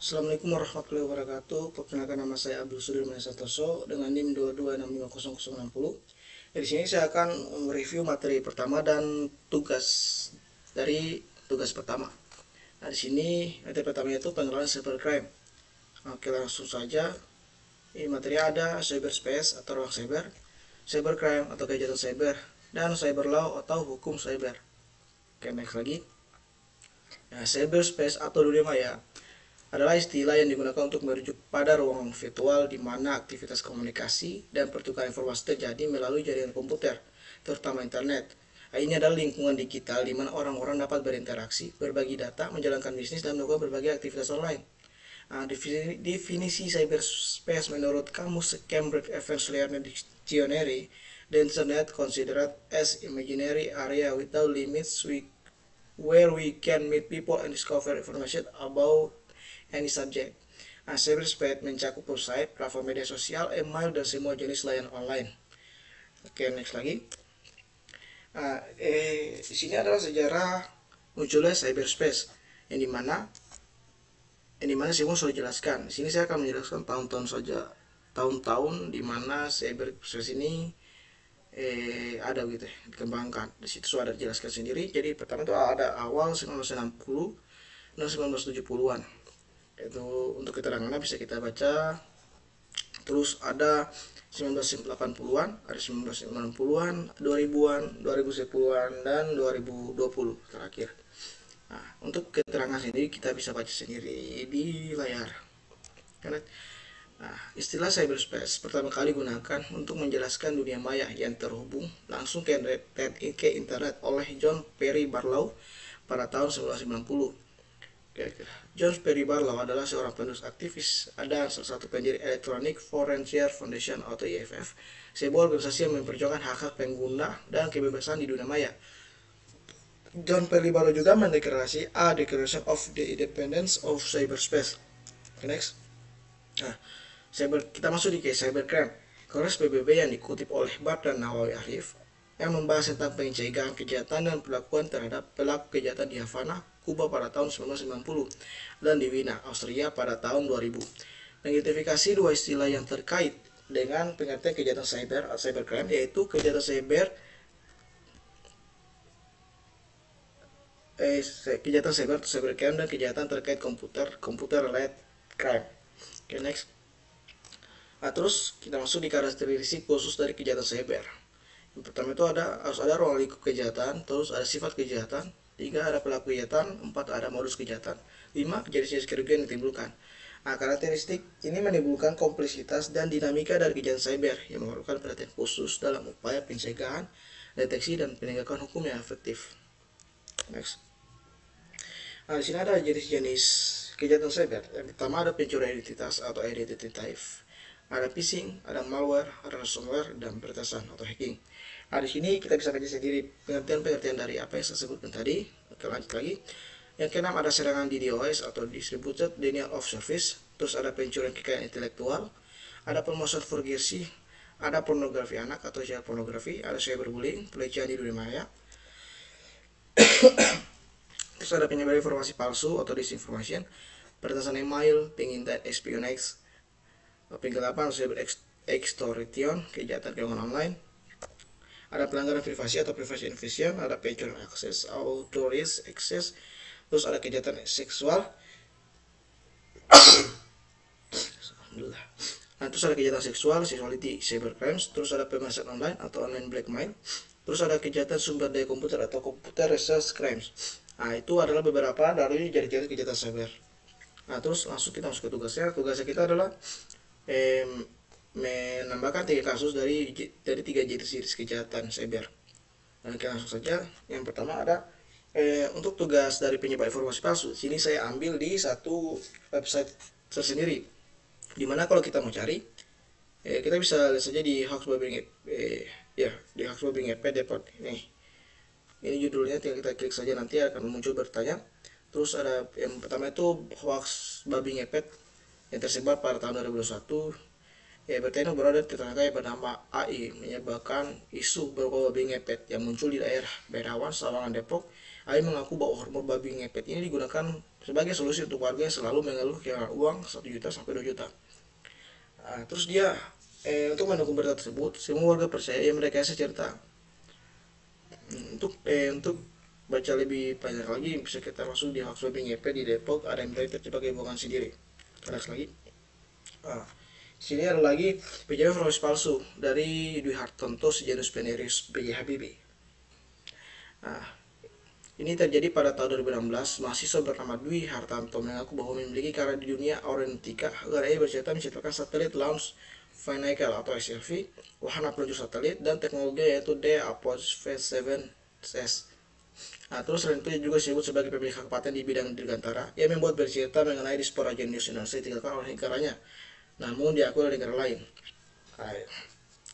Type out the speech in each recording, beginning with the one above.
Assalamualaikum warahmatullahi wabarakatuh. Perkenalkan, nama saya Abdul Sudirman Santoso dengan NIM 22650060. Di sini saya akan mereview materi pertama dan tugas dari tugas pertama. Nah, di sini materi pertama itu pengenalan cybercrime. Oke, langsung saja. Ini materi ada cyberspace atau ruang cyber, cybercrime atau kejahatan cyber, dan cyber law atau hukum cyber. Oke, next lagi. Nah, cyberspace atau dunia maya adalah istilah yang digunakan untuk merujuk pada ruang virtual di mana aktivitas komunikasi dan pertukaran informasi terjadi melalui jaringan komputer, terutama internet. Ini adalah lingkungan digital di mana orang-orang dapat berinteraksi, berbagi data, menjalankan bisnis, dan melakukan berbagai aktivitas online. Definisi cyberspace menurut kamus Cambridge Evans Learning Dictionary, the internet considered as imaginary area without limits where we can meet people and discover information about any subject. Cyberspace mencakup website, platform media sosial, email, dan semua jenis layanan online. Oke, next lagi. Di sini adalah sejarah munculnya cyberspace yang dimana semua sudah dijelaskan. Di sini saya akan menjelaskan tahun-tahun saja, tahun-tahun dimana cyberspace ini ada gitu ya, dikembangkan. Di situ sudah dijelaskan sendiri. Jadi pertama itu ada awal 1960 dan 1970-an. Itu untuk keterangannya bisa kita baca. Terus ada 1980-an, ada 1990-an, 2000-an, 2010-an, dan 2020 terakhir. Nah, untuk keterangan sendiri kita bisa baca sendiri di layar. Nah, istilah cyberspace pertama kali digunakan untuk menjelaskan dunia maya yang terhubung langsung ke internet oleh John Perry Barlow pada tahun 1990. John Perry Barlow adalah seorang penulis aktivis dan salah satu pendiri Electronic Frontier Foundation atau EFF, sebuah organisasi yang memperjuangkan hak-hak pengguna dan kebebasan di dunia maya. John Perry Barlow juga mendeklarasi a Declaration of the Independence of Cyberspace. Next. Nah, kita masuk di cybercrime. Kongres PBB yang dikutip oleh Bart dan Nawawi Arif yang membahas tentang pencegahan kejahatan dan perlakuan terhadap pelaku kejahatan di Havana, Kuba pada tahun 1990 dan di Wina, Austria pada tahun 2000. Mengidentifikasi dua istilah yang terkait dengan pengertian kejahatan cyber atau cybercrime, yaitu kejahatan cyber atau cybercrime dan kejahatan terkait komputer related crime. Oke, next. Nah, terus kita masuk di karakteristik khusus dari kejahatan cyber. Yang pertama itu harus ada ruang lingkup kejahatan, terus ada sifat kejahatan, 3 ada pelaku kejahatan, 4 ada modus kejahatan, 5 jenis-jenis kerugian yang ditimbulkan. Nah, karakteristik ini menimbulkan kompleksitas dan dinamika dari kejahatan cyber yang memerlukan perhatian khusus dalam upaya pencegahan, deteksi, dan penegakan hukum yang efektif. Next. Nah, di sini ada jenis-jenis kejahatan cyber. Yang pertama ada pencurian identitas atau identity theft, ada phishing, ada malware, ada ransomware, dan peretasan atau hacking. Nah, di sini kita bisa baca sendiri pengertian dari apa yang saya sebutkan tadi. Oke, lanjut lagi. Yang keenam ada serangan DDoS atau Distributed Denial of Service. Terus ada pencurian kekayaan intelektual, ada pemalsuan vulgasi, ada pornografi anak atau child pornografi, ada cyberbullying, pelecehan di dunia maya. Terus ada penyebaran informasi palsu atau disinformation, peretasan email, pengintai espionage, penggelapan cyber extortion, kejahatan keuangan online, ada pelanggaran privasi atau privacy invasion, ada pencurian akses, authorized access, terus ada kejahatan seksual. Nah, terus ada kejahatan seksual, sexuality, cybercrimes, terus ada pemasaran online atau online blackmail, terus ada kejahatan sumber daya komputer atau computer research crimes. Nah, itu adalah beberapa dari jenis kejahatan cyber. Nah, terus langsung kita masuk ke tugasnya. Tugasnya kita adalah menambahkan 3 kasus dari 3 jenis kejahatan cyber. Dan kita langsung saja. Yang pertama ada untuk tugas dari penyebar informasi palsu. Sini saya ambil di satu website tersendiri, dimana kalau kita mau cari, kita bisa lihat saja di Hoaxbobbing di Hoaxbobbing Depot nih. Ini judulnya, tinggal kita klik saja, nanti akan muncul bertanya. Terus ada yang pertama itu Hoaxbobbing yang tersebar pada tahun 2021. Bertanya berada tersangka yang bernama AI menyebabkan isu berbau babi ngepet yang muncul di daerah Berawan, Sawangan, Depok AI mengaku bahwa hormon babi ngepet ini digunakan sebagai solusi untuk warga yang selalu mengeluh kehilangan uang 1 juta sampai 2 juta. Terus dia untuk mendukung berita tersebut, semua warga percaya yang merekayasa cerita. Untuk baca lebih banyak lagi bisa kita masuk di hoax babi ngepet di Depok, ada yang berita sebagai bohongan sendiri. Kelas lagi. Ah, sini ada lagi PJB informasi palsu dari Dwi Hartanto sejenis penerius B.J. Habibie. Nah, ini terjadi pada tahun 2016. Mahasiswa bernama Dwi Hartanto mengaku bahwa memiliki karir di dunia aeronautika agar ia bercerita menciptakan satelit launch vehicle atau SLV, wahana peluncur satelit, dan teknologi yaitu D-7S. Terus selain itu juga disebut sebagai pemilik hak paten di bidang dirgantara. Ia membuat bercerita mengenai diaspora jenius Indonesia ditinggalkan oleh negaranya, namun diakui oleh negara lain.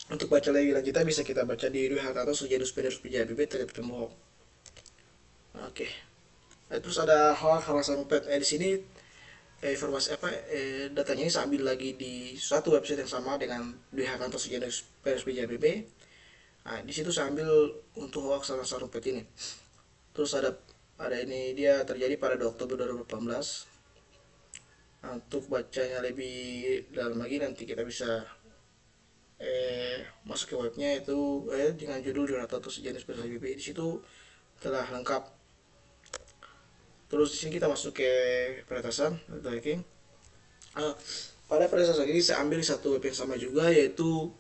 Untuk baca lebih lanjut bisa kita baca di Dwi Hartanto sejenis penerus PJBB terkait pembohong. Oke. Terus ada hal sampet di sini informasi datanya ini saya ambil lagi di suatu website yang sama dengan Dwi Hartanto sejenis penerus PJBB. Di situ saya ambil untuk hoax sama sampet ini. Terus ada ini dia terjadi pada 2 Oktober 2018. Untuk bacanya lebih dalam lagi nanti kita bisa masuk ke webnya itu dengan judul Dwi Hartanto sejenis PJBB. Di situ telah lengkap. Terus di sini kita masuk ke peretasan tracking. Pada peretasan ini saya ambil satu web yang sama juga, yaitu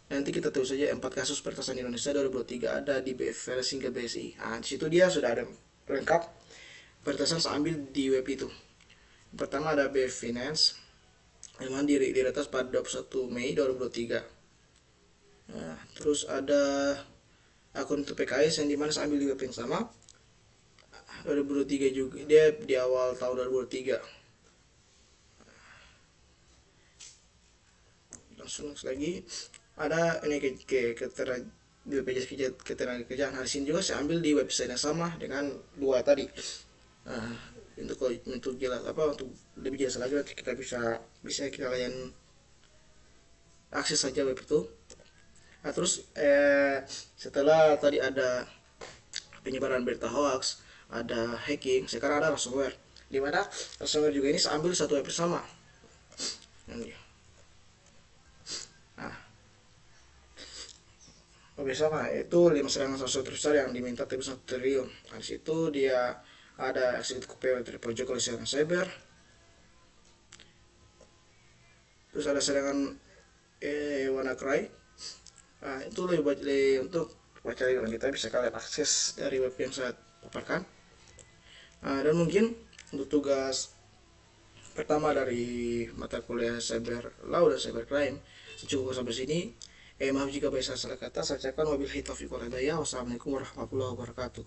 nanti kita tulis saja 4 kasus peretasan Indonesia 2023 ada di BFRS hingga BSI. Di situ dia sudah ada lengkap peretasan, saya ambil di web itu. Pertama ada BF Finance yang diretas pada 21 Mei 2023. Terus ada akun itu PKS yang dimana saya ambil di web yang sama 2023 juga, dia di awal tahun 2023. Langsung lagi ada ini ke BPJS Ketenagakerjaan. Sini juga saya ambil di website yang sama dengan dua tadi. Untuk jelas untuk lebih jelas lagi nanti kita bisa kita layan akses saja web itu. Terus setelah tadi ada penyebaran berita hoax, ada hacking, sekarang ada ransomware. Di mana ransomware juga ini saya ambil satu web bersama. Bersama itu 5 serangan ransomware terbesar yang diminta tebus 1 triliun. Di situ dia ada execute copy terpojok oleh serangan cyber. Terus ada serangan WannaCry. Itu lebih untuk baca dengan kita bisa kalian akses dari web yang saya paparkan. Dan mungkin untuk tugas pertama dari mata kuliah cyber law dan cyber crime cukup sampai sini. Maaf jika banyak salah kata. Saya ucapkan wabillahi taufiq wal hidayah. Wassalamualaikum warahmatullahi wabarakatuh.